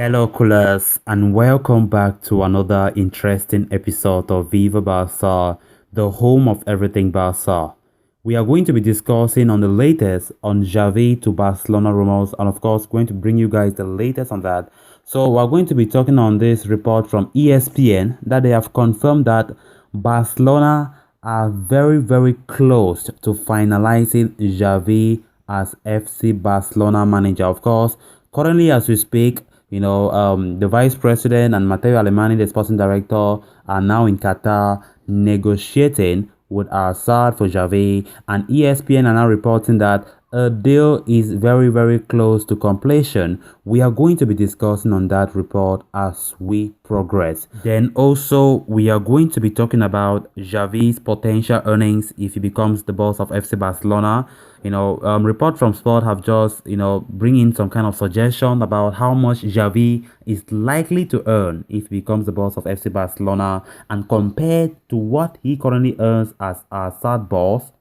Hello, coolers, and welcome back to another interesting episode of Viva Barca, the home of everything Barca. We are going to be discussing on the latest on Xavi to Barcelona rumors, and of course, going to bring you guys the latest on that. So, we're going to be talking on this report from ESPN that they have confirmed that Barcelona are very, very close to finalizing Xavi as FC Barcelona manager. Of course, currently as we speak, the vice president and Matteo Alemani, the sporting director, are now in Qatar negotiating with Assad for Xavi, and ESPN are now reporting that a deal is very, very close to completion. We are going to be discussing on that report as we progress. Then also, we are going to be talking about Xavi's potential earnings if he becomes the boss of FC Barcelona. Report from Sport have just, bring in some kind of suggestion about how much Xavi is likely to earn if he becomes the boss of FC Barcelona, and compared to what he currently earns as our third boss,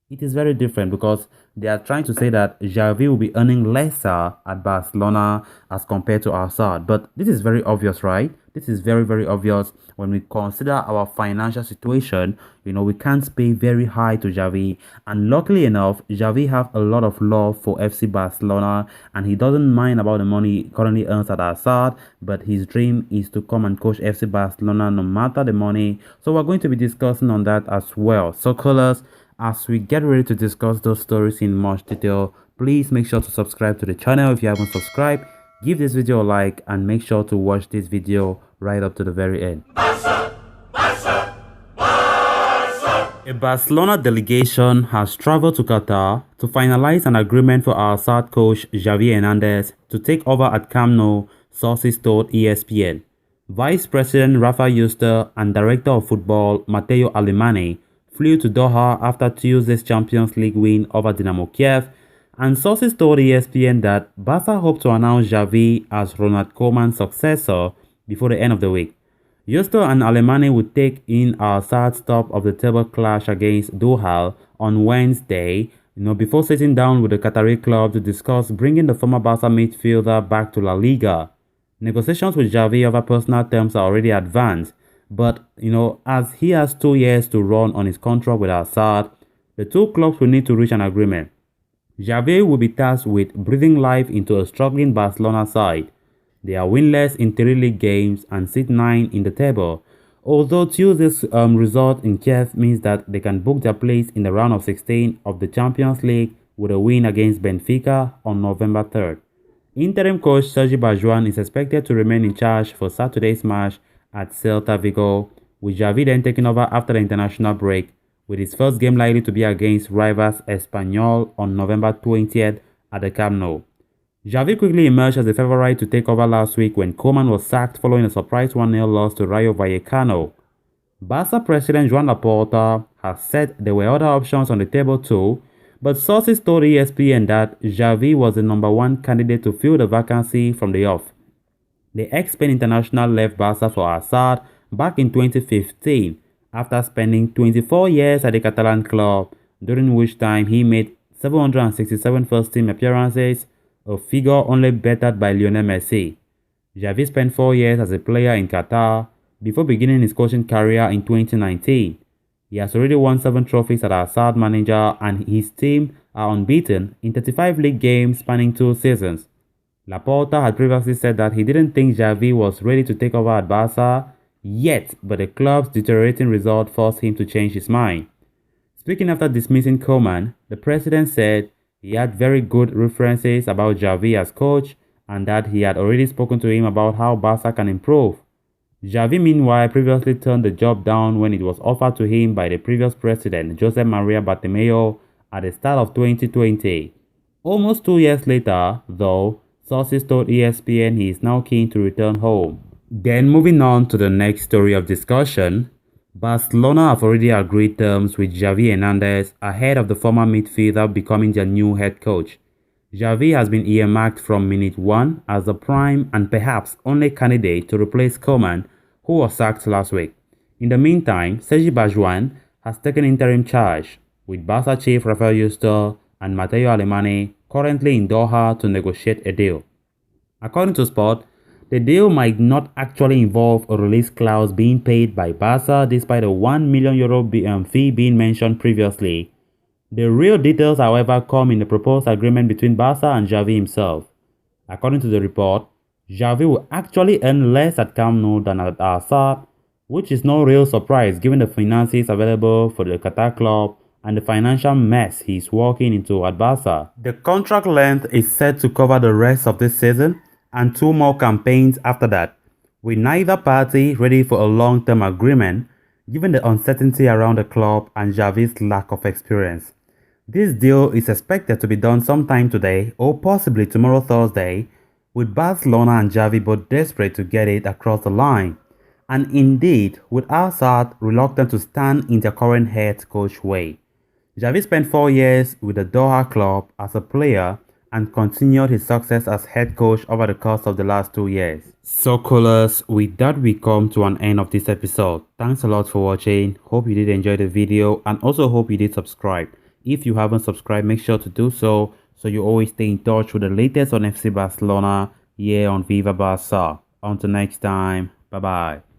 it is very different because they are trying to say that Xavi will be earning lesser at Barcelona as compared to Assad. But this is very obvious, right? This is very, very obvious when we consider our financial situation. We can't pay very high to Xavi. And luckily enough, Xavi have a lot of love for FC Barcelona, and he doesn't mind about the money he currently earns at Assad. But his dream is to come and coach FC Barcelona no matter the money. So we're going to be discussing on that as well. So colors, as we get ready to discuss those stories in much detail, please make sure to subscribe to the channel if you haven't subscribed. Give this video a like and make sure to watch this video right up to the very end. Barca, Barca, Barca. A Barcelona delegation has traveled to Qatar to finalize an agreement for our Assad coach Xavi Hernandez to take over at Camp Nou, sources told ESPN. Vice President Rafa Yuster and Director of Football Matteo Alemani flew to Doha after Tuesday's Champions League win over Dynamo Kiev, and sources told ESPN that Barca hoped to announce Xavi as Ronald Koeman's successor before the end of the week. Justo and Alemani would take in our third stop of the table clash against Doha on Wednesday, before sitting down with the Qatari club to discuss bringing the former Barca midfielder back to La Liga. Negotiations with Xavi over personal terms are already advanced, but, as he has 2 years to run on his contract with Assad, the two clubs will need to reach an agreement. Xavi will be tasked with breathing life into a struggling Barcelona side. They are winless in 3 league games and sit 9 in the table, although Tuesday's result in Kiev means that they can book their place in the round of 16 of the Champions League with a win against Benfica on November 3rd. Interim coach Sergi Barjuan is expected to remain in charge for Saturday's match at Celta Vigo, with Xavi then taking over after the international break, with his first game likely to be against rivals Espanyol on November 20th at the Camp Nou. Xavi quickly emerged as the favorite to take over last week when Koeman was sacked following a surprise 1-0 loss to Rayo Vallecano. Barca president Joan Laporta has said there were other options on the table too, but sources told ESPN that Xavi was the number one candidate to fill the vacancy from the off. The ex-Spain international left Barca for Assad back in 2015 after spending 24 years at the Catalan club, during which time he made 767 first-team appearances, a figure only bettered by Lionel Messi. Xavi spent 4 years as a player in Qatar before beginning his coaching career in 2019. He has already won 7 trophies as Assad manager, and his team are unbeaten in 35 league games spanning 2 seasons. Laporta had previously said that he didn't think Xavi was ready to take over at Barca yet, but the club's deteriorating result forced him to change his mind. Speaking after dismissing Koeman, the president said he had very good references about Xavi as coach and that he had already spoken to him about how Barca can improve. Xavi, meanwhile, previously turned the job down when it was offered to him by the previous president, Josep Maria Bartomeu, at the start of 2020. Almost 2 years later, though, sources told ESPN he is now keen to return home. Then moving on to the next story of discussion, Barcelona have already agreed terms with Xavi Hernandez ahead of the former midfielder becoming their new head coach. Xavi has been earmarked from minute 1 as the prime and perhaps only candidate to replace Koeman, who was sacked last week. In the meantime, Sergi Barjuan has taken interim charge, with Barca chief Rafael Yuster and Matteo Alemani currently in Doha to negotiate a deal. According to Sport, The deal might not actually involve a release clause being paid by Barca despite a €1 million fee being mentioned previously. The real details, however, come in the proposed agreement between Barca and Xavi himself. According to the report, Xavi will actually earn less at Camp Nou than at Barca, which is no real surprise given the finances available for the Qatar club and the financial mess he's walking into at Barca. The contract length is set to cover the rest of this season and 2 more campaigns after that, with neither party ready for a long-term agreement given the uncertainty around the club and Xavi's lack of experience. This deal is expected to be done sometime today or possibly tomorrow Thursday, with Barcelona and Xavi both desperate to get it across the line, and indeed with Assad reluctant to stand in their current head coach way. Xavi spent 4 years with the Doha club as a player and continued his success as head coach over the course of the last 2 years. So callers, with that we come to an end of this episode. Thanks a lot for watching. Hope you did enjoy the video and also hope you did subscribe. If you haven't subscribed, make sure to do so you always stay in touch with the latest on FC Barcelona here on Viva Barca. Until next time, bye bye.